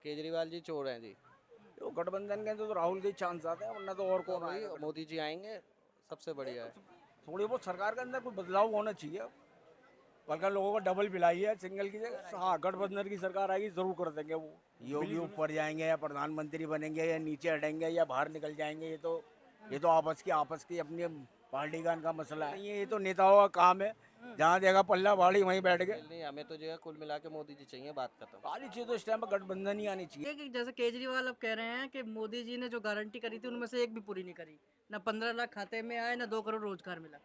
केजरीवाल जी चोर हैं जी। तो गठबंधन के तो राहुल के चांस आते हैं, वरना तो और कौन वही आएगा। मोदी जी आएंगे, सबसे बढ़िया है। थोड़ी बहुत सरकार के अंदर कोई बदलाव होना चाहिए, बल्कि लोगों को डबल पिलाई है सिंगल की जगह। हाँ, गठबंधन की सरकार आएगी जरूर कर देंगे वो। योगी ऊपर जाएंगे या प्रधानमंत्री बनेंगे या नीचे हटेंगे या बाहर निकल जाएंगे, ये तो आपस की अपनी पार्टी का इनका मसला है। ये तो नेताओं का काम है, जहाँ देखा पल्ला भाड़ी वहीं बैठ गए। नहीं, हमें तो जो है कुल मिला के मोदी जी चाहिए, बात खत्म। आनी चाहिए तो इस टाइम पर गठबंधन ही आनी चाहिए। ये कि जैसे केजरीवाल अब कह रहे हैं कि मोदी जी ने जो गारंटी करी थी उनमें से एक भी पूरी नहीं करी। ना 15 लाख खाते में आए, ना 2 करोड़ रोजगार मिला।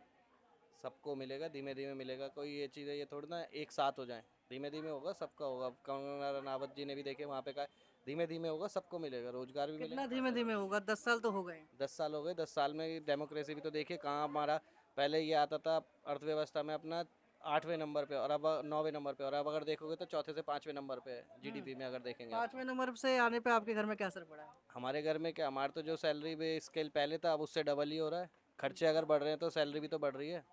सबको मिलेगा, धीमे धीमे मिलेगा। कोई ये चीज़ है, ये थोड़ी ना एक साथ हो जाए। धीमे धीमे होगा, सबका होगा। कंगना रनावत जी ने भी देखे वहाँ पे कहा, धीमे धीमे होगा, सबको मिलेगा, रोजगार भी कितना मिलेगा। धीमे धीमे होगा? 10 साल तो हो गए। 10 साल हो गए, 10 साल में डेमोक्रेसी भी तो देखिए कहाँ हमारा। पहले ये आता था अर्थव्यवस्था में अपना 8वें नंबर पे, और अब 9वें नंबर पे, और अब अगर देखोगे तो चौथे से 5वें नंबर पे है जीडीपी में, अगर देखेंगे आप। 5वें नंबर से आने पे आपके घर में क्या असर पड़ा है? हमारे घर में क्या, हमारे तो जो सैलरी पे स्केल पहले था, अब उससे डबल ही हो रहा है। खर्चे अगर बढ़ रहे हैं तो सैलरी भी तो बढ़ रही है।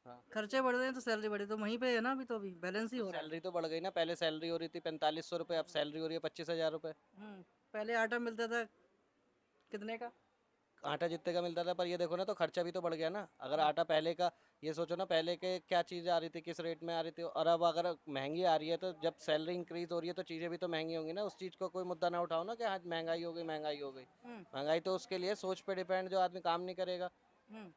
हाँ, खर्चे बढ़ रहे हैं तो सैलरी बढ़ी, तो वहीं पे है ना, अभी तो अभी बैलेंस ही हो रहा है। सैलरी तो बढ़ गई ना। पहले सैलरी हो रही थी 4500 रुपये, अब सैलरी हो रही है 25,000 रुपये। पहले आटा मिलता था कितने का? आटा जितने का मिलता था, पर ये देखो ना, तो खर्चा भी तो बढ़ गया ना। अगर आटा पहले का, ये सोचो ना, पहले के क्या चीज़ें आ रही थी, किस रेट में आ रही थी, और अब अगर महंगी आ रही है, तो जब सैलरी इंक्रीज हो रही है तो चीज़ें भी तो महंगी होंगी ना। उस चीज़ को कोई मुद्दा ना उठाओ ना कि हाँ महंगाई हो गई, महंगाई हो गई। महंगाई तो उसके लिए सोच पे डिपेंड, जो आदमी काम नहीं करेगा। हम्म।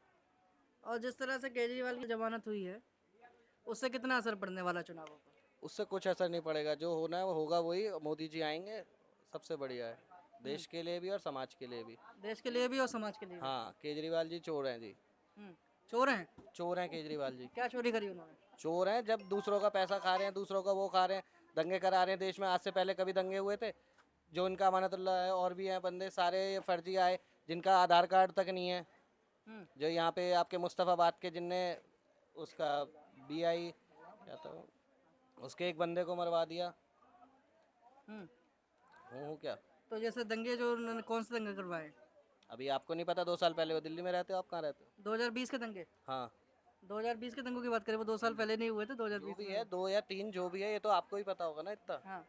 और जिस तरह से केजरीवाल की जमानत हुई है, उससे कितना असर पड़ने वाला चुनावों पर? उससे कुछ असर नहीं पड़ेगा। जो होना है वो होगा, वही मोदी जी आएंगे, सबसे बढ़िया है। देश के लिए भी और समाज के लिए भी। देश के लिए भी और समाज के लिए भी। हाँ, केजरीवाल जी चोर हैं जी। चोर हैं? चोर हैं केजरीवाल जी। क्या चोरी करी उन्होंने? चोर हैं, जब दूसरों का पैसा खा रहे हैं, दूसरों का वो खा रहे हैं, दंगे करा रहे हैं देश में। आज से पहले कभी दंगे हुए थे? जो इनका अमानतुल्लाह है, और भी हैं बंदे सारे ये फर्जी आए, जिनका आधार कार्ड तक नहीं है। जो यहाँ पे आपके मुस्तफ़ाबाद के, जिनने उसका BI क्या था, उसके एक बंदे को मरवा दिया। हूँ क्या? तो जैसे दंगे जो उन्होंने, कौन से दंगे करवाए? अभी आपको नहीं पता? 2 साल पहले वो दिल्ली में रहते हो, आप कहाँ रहते हो? 2020 के दंगे? हाँ, 2020 के दंगों की बात करें, वो 2 साल पहले नहीं हुए थे? जो 2020 भी में? है, 2 या 3 जो भी है, ये तो आपको ही पता होगा ना इतना। हाँ।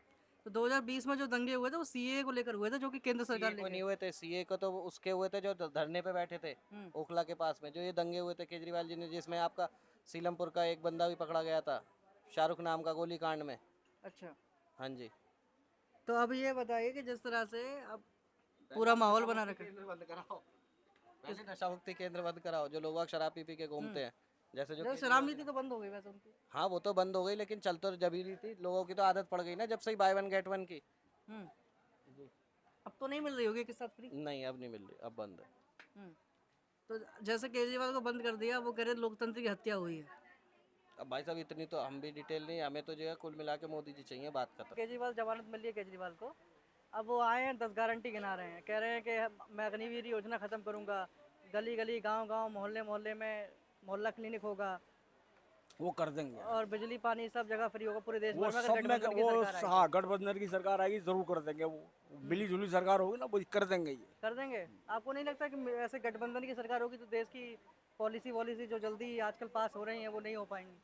तो 2020 में जो दंगे हुए थे वो सीए को लेकर हुए थे, जो कि केंद्र सरकार सीए को लेके। नहीं हुए थे। सीए को तो वो उसके हुए थे जो धरने पे बैठे थे ओखला के पास में। जो ये दंगे हुए थे केजरीवाल जी ने, जिसमें आपका सीलमपुर का एक बंदा भी पकड़ा गया था, शाहरुख नाम का, गोली कांड में। अच्छा। हाँ जी। तो अब ये बताइए कि जिस तरह से अब पूरा माहौल बना रखा है। केंद्र बंद कराओ, वैसे नशा मुक्ति केंद्र बंद कराओ। जो लोग शराब पी पी के घूमते हैं, जैसे जो जैसे शराब नीति तो बंद हो गई वैसे उनकी। हाँ, वो तो बंद हो गई, लेकिन चल तो जब ही रही थी। लोगों की तो आदत पड़ गई ना, जब से ही बाय वन गेट वन की। हम्म। अब तो नहीं मिल रही होगी किस साथ फ्री? नहीं, अब नहीं मिल रही, अब बंद है। तो जैसे केजरीवाल को बंद कर दिया, वो कह रहे लोकतंत्र की हत्या हुई है। अब भाई साहब, इतनी तो हम भी डिटेल नहीं, हमें तो जो है कुल मिला के मोदी जी चाहिए, बात खत्म। केजरीवाल, जमानत मिली है केजरीवाल को। अब वो आए हैं, 10 गारंटी गिना रहे हैं, कह रहे हैं कि मैं अग्निवीर योजना खत्म करूंगा, गली गली गांव गांव मोहल्ले मोहल्ले में मोहल्ला क्लिनिक होगा, वो कर देंगे, और बिजली पानी सब जगह फ्री होगा पूरे देश वो भर में, सब अगर में गठबंधन की वो। सरकार आएगी। हाँ, गठबंधन की सरकार आएगी जरूर कर देंगे वो। मिली जुली सरकार होगी ना, वो कर देंगे ये। कर देंगे। आपको नहीं लगता कि ऐसे गठबंधन की सरकार होगी तो देश की पॉलिसी वॉलिसी जो जल्दी आजकल पास हो रही हैं वो नहीं हो पाएंगी?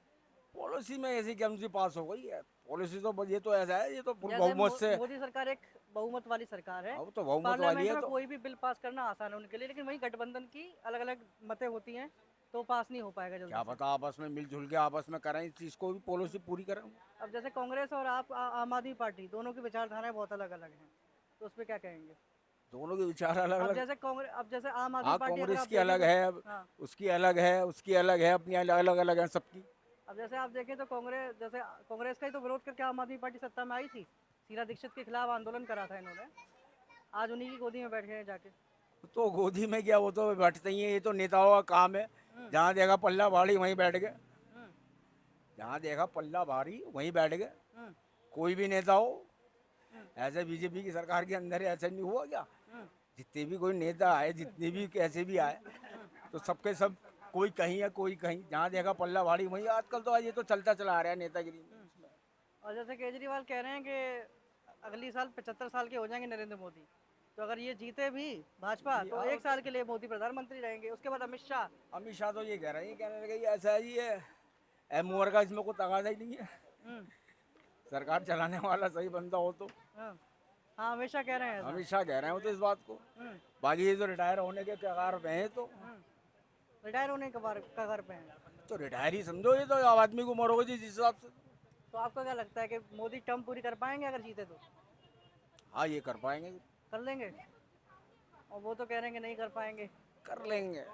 पॉलिसी में ऐसी कौन सी पास हो गई है? पॉलिसी तो ये तो ऐसा है, ये तो जैसे बहुमत से। मोदी सरकार एक बहुमत वाली सरकार है। अब तो बहुमत वाली पार्लियामेंट है में तो। कोई भी बिल पास करना आसान है उनके लिए, लेकिन वहीं गठबंधन की अलग अलग मतें होती हैं तो पास नहीं हो पाएगा जल्दी क्या से। पता आपस में मिलजुल के आपस में करें, इस चीज को भी पॉलिसी पूरी करें। अब जैसे कांग्रेस और आम आदमी पार्टी, दोनों की विचारधाराएं बहुत अलग अलग हैं, तो उस पर क्या कहेंगे? दोनों के विचार अलग अब अलग। जैसे कांग्रेस, अब जैसे आम आदमी हाँ, पार्टी अगर कांग्रेस आप की देखें अलग तो, है, हाँ, उसकी अलग है, उसकी अलग है, अपनी अलग अलग है सबकी। अब जैसे आप देखें तो कांग्रेस, जैसे कांग्रेस का ही तो विरोध करके आम आदमी पार्टी सत्ता में आई थी। शीला दीक्षित के खिलाफ आंदोलन करा था इन्होंने, आज उन्हीं की गोदी में बैठ गए हैं जाके। तो गोदी में क्या, वो तो बैठते ही है, ये तो नेताओं का काम है। जहाँ देखा पल्ला भारी वहीं बैठ गए। जहाँ देखा पल्ला भारी वहीं बैठ गए। कोई भी नेता हो, ऐसे बीजेपी की सरकार के अंदर ऐसा नहीं हुआ क्या? जितने भी कोई नेता आए, जितने भी कैसे भी आए, तो सबके सब कोई कहीं है, कोई कहीं। जहाँ देखा पल्ला भारी वहीं। आजकल तो ये तो चलता चला आ रहा है नेतागिरी में। और जैसे केजरीवाल कह रहे हैं कि अगली साल 75 साल के हो जाएंगे नरेंद्र मोदी, तो अगर ये जीते भी भाजपा तो 1 साल के लिए मोदी प्रधानमंत्री रहेंगे, उसके बाद अमित शाह तो ये कह रहे हैं, कहने लगे ऐसा ही है, मुहर का इसमें कोई तगादा ही नहीं है। हम्म, सरकार चलाने वाला सही बंदा हो तो। हाँ। हाँ हमेशा कह रहे हैं ऐसा। हमेशा कह रहे हैं वो तो इस बात को। हम्म, बाकी ये तो रिटायर होने के कगार पे हैं तो रिटायर होने के कगार पे हैं। रिटायर ही समझो, ये तो अब आदमी को उम्र होगी जिस हिसाब से। तो आपको क्या लगता है कि मोदी टर्म पूरी कर पाएंगे अगर जीते तो? हाँ ये कर पाएंगे, कर लेंगे? और वो तो कह रहे हैं कि नहीं कर पाएंगे। कर लेंगे,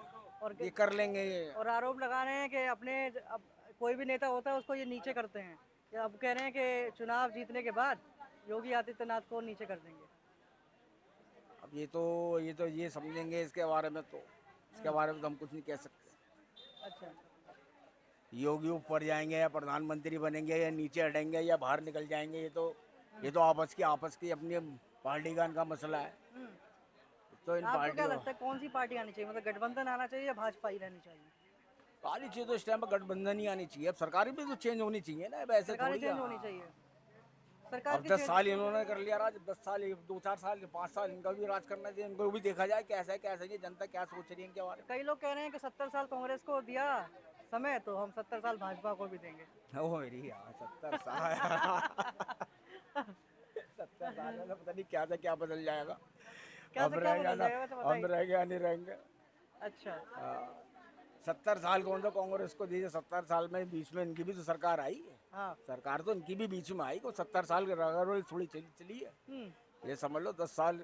और ये कर लेंगे ये। और आरोप लगा रहे हैं कि अब कोई भी नेता होता है उसको ये नीचे करते हैं। ये अब कह रहे हैं कि चुनाव जीतने के बाद योगी आदित्यनाथ को नीचे कर देंगे। अब ये समझेंगे इसके बारे में, तो इसके बारे में तो हम कुछ नहीं कह सकते। अच्छा, योगी ऊपर जाएंगे या प्रधानमंत्री बनेंगे या नीचे हटेंगे या बाहर निकल जाएंगे, ये तो आपस की अपनी पार्टी का इनका मसला है। तो इन आपको क्या पार्टियों लगता है कौन सी पार्टी आनी चाहिए? मतलब गठबंधन आना चाहिए या भाजपा ही रहनी चाहिए? आनी चाहिए तो इस टाइम पर गठबंधन ही आनी चाहिए। अब सरकार भी तो चेंज होनी चाहिए ना, अब ऐसे सरकार थोड़ी चेंज है। होनी चाहिए। सरकार अब की 10 साल इन्होंने कर लिया राज, 10 साल 2-4 साल 5 साल इनका भी राज करना चाहिए। इनको भी देखा जाए कैसा है ये जनता क्या सोच रही है इनके बारे कई लोग कह रहे हैं कि 70 साल कांग्रेस को दिया समय तो हम 70 साल भाजपा को भी देंगे। में। ओ मेरी यार 70 साल 70 साल में तो पता नहीं क्या था क्या बदल जाएगा। क्या हम से क्या रहेंगे बदल ना, जाएगा तो हम बताइए। रहेंगे या नहीं रहेंगे। अच्छा, 70 साल कौन सा कांग्रेस को दीजिए, 70 साल में बीच में इनकी भी तो सरकार आई है। हाँ। सरकार तो इनकी भी बीच में आई, को 70 साल की थोड़ी चली है। ये समझ लो 10 साल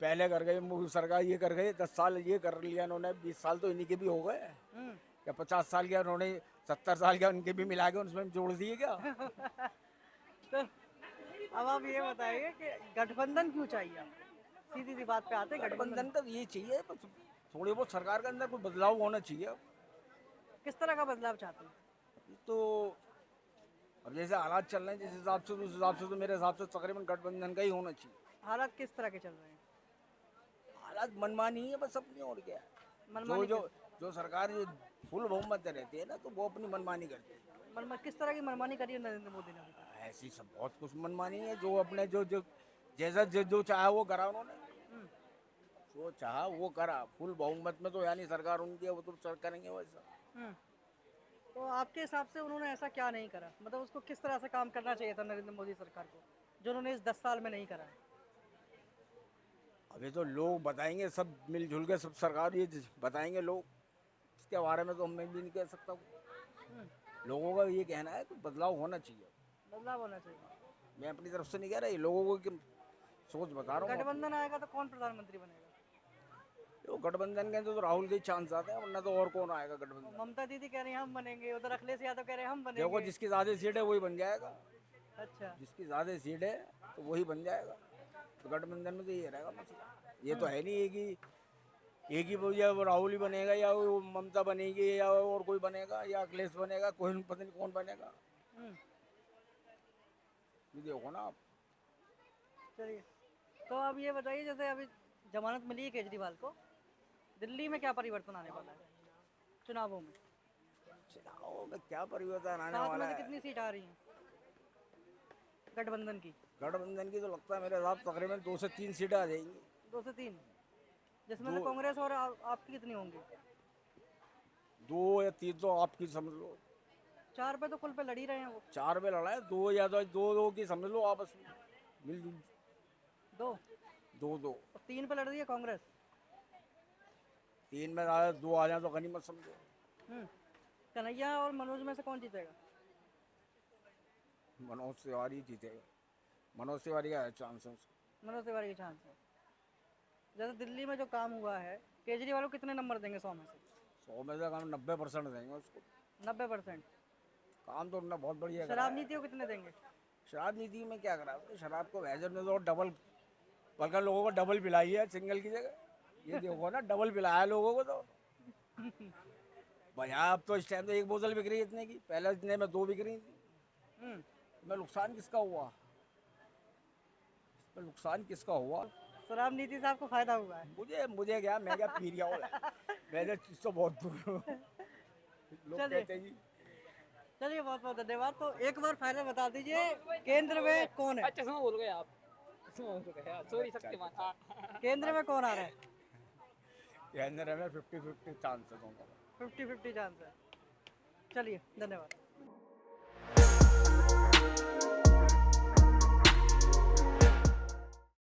पहले कर गए मोदी सरकार, ये कर गए 10 साल ये कर लिया इन्होंने, 20 साल तो इन्हीं के भी हो गए। क्या 50 साल क्या उन्होंने 70 साल क्या उनके भी मिला के उसमें जोड़ दिए क्या? तो अब आप ये बताइए कि गठबंधन क्यों चाहिए आपको? सीधी सी बात पे आते हैं, गठबंधन गठबंधन का ये चाहिए बस, थोड़ी बहुत सरकार के अंदर कोई बदलाव होना चाहिए। किस तरह का बदलाव चाहते हैं? तो अब जैसे हालात चल रहे हैं जिस हिसाब से, उस हिसाब से तो मेरे हिसाब से तकरीबन गठबंधन का ही होना चाहिए। हालात किस तरह के चल रहे हैं? हालात मनमानी है बस, अपनी और क्या है। मनमानी जो सरकार जो फुल बहुमत रहती है ना, तो वो अपनी मनमानी करती है। किस तरह की मनमानी करी है नरेंद्र मोदी ने अभी तक? ऐसी सब बहुत कुछ मनमानी है, जो अपने जो जैसा जो चाहा वो करा उन्होंने। जो चाहा वो करा, फुल बहुमत में तो यानी सरकार उनकी है, वो तो सर करेंगे वैसा। तो आपके हिसाब से उन्होंने ऐसा क्या नहीं करा? मतलब उसको किस तरह से काम करना चाहिए था नरेंद्र मोदी सरकार को, जो उन्होंने इस 10 साल में नहीं करा है? अभी तो लोग बताएंगे, सब मिलजुल के सब सरकार ये बताएंगे लोग, इसके बारे में तो मैं भी नहीं कह सकता हूँ। लोगों का ये कहना है कि बदलाव होना चाहिए। बदलाव होना चाहिए। मैं अपनी तरफ से नहीं कह रहा, ये लोगों को की सोच बता रहा हूँ। गठबंधन आएगा तो कौन प्रधानमंत्री बनेगा? तो गठबंधन के तो राहुल के चांस आते हैं, वरना तो और कौन आएगा गठबंधन। ममता दीदी कह रही हैं हम बनेंगे, उधर अखिलेश यादव कह रहे हैं हम देखो बनेंगे। जिसकी ज्यादा सीट है वही बन जाएगा। अच्छा, जिसकी ज्यादा सीट है तो वही बन जाएगा। तो गठबंधन में तो ये रहेगा मसला। ये तो है नहीं एक ही या वो राहुल ही बनेगा या वो ममता बनेगी या और कोई बनेगा या अखिलेश बनेगा, कोई पता नहीं कौन बनेगा। ये देखो ना आप। चलिए तो अब ये बताइए, जैसे अभी जमानत मिली है केजरीवाल को, दिल्ली में क्या परिवर्तन आने वाला है चुनावों में? चुनाव में क्या परिवर्तन आने 7 वाला में से है? कितनी सीट आ रही हैं गठबंधन की? गठबंधन की तो लगता है मेरे हिसाब तकरीबन 2 से 3 सीटें आ जाएंगी। 2 से 3, जिसमें से कांग्रेस और आपकी कितनी होंगी? 2 या 3 तो आपकी समझ लो। 4 पे तो कुल पे लड़ ही रहे हैं वो। 4 पे लड़ा है, 2 या तो 2 की समझ लो आपस में मिलजुल। 2 2 और 3 पे लड़ रही है कांग्रेस। 3 में ज़्यादा 2 आ जाए तो गनीमत समझो। कन्हैया और मनोज में से कौन जीतेगा? मनोज तिवारी जीतेगा। मनोज तिवारी का चांस है उसका। मनोज तिवारी के चांस है। जैसे दिल्ली में जो काम हुआ है, केजरीवाल को कितने नंबर देंगे 100 में से? 100 में से हम 90% देंगे उसको। 90%। काम तो उन्होंने बहुत बढ़िया करा शराब है। नीति को कितने देंगे? शराब नीति में क्या करा? तो शराब को वैजन में तो डबल, बल्कि लोगों को डबल पिलाई है सिंगल की जगह। ये देखो ना, डबल पिलाया लोगों को तो। भैया अब तो इस टाइम तो 1 बोतल बिक रही है इतने की, पहले इतने में 2 बिक रही थी। इसमें नुकसान किसका हुआ? इसमें नुकसान किसका हुआ? शराब नीति से आपको फायदा हुआ है? मुझे क्या, मैं क्या पी रहा हूँ। मैंने चीज तो बहुत दूर हूँ। लोग चलिए। कहते हैं जी। चलिए बहुत बहुत धन्यवाद। तो एक बार फाइनल बता दीजिए, केंद्र में कौन है? अच्छा बोल गए आप, बोल गए यार, सॉरी शक्तिमान। केंद्र में कौन आ रहा है? ये अंदर हमें 50-50 चांस है दोनों का। 50-50 चांस है। चलिए धन्यवाद।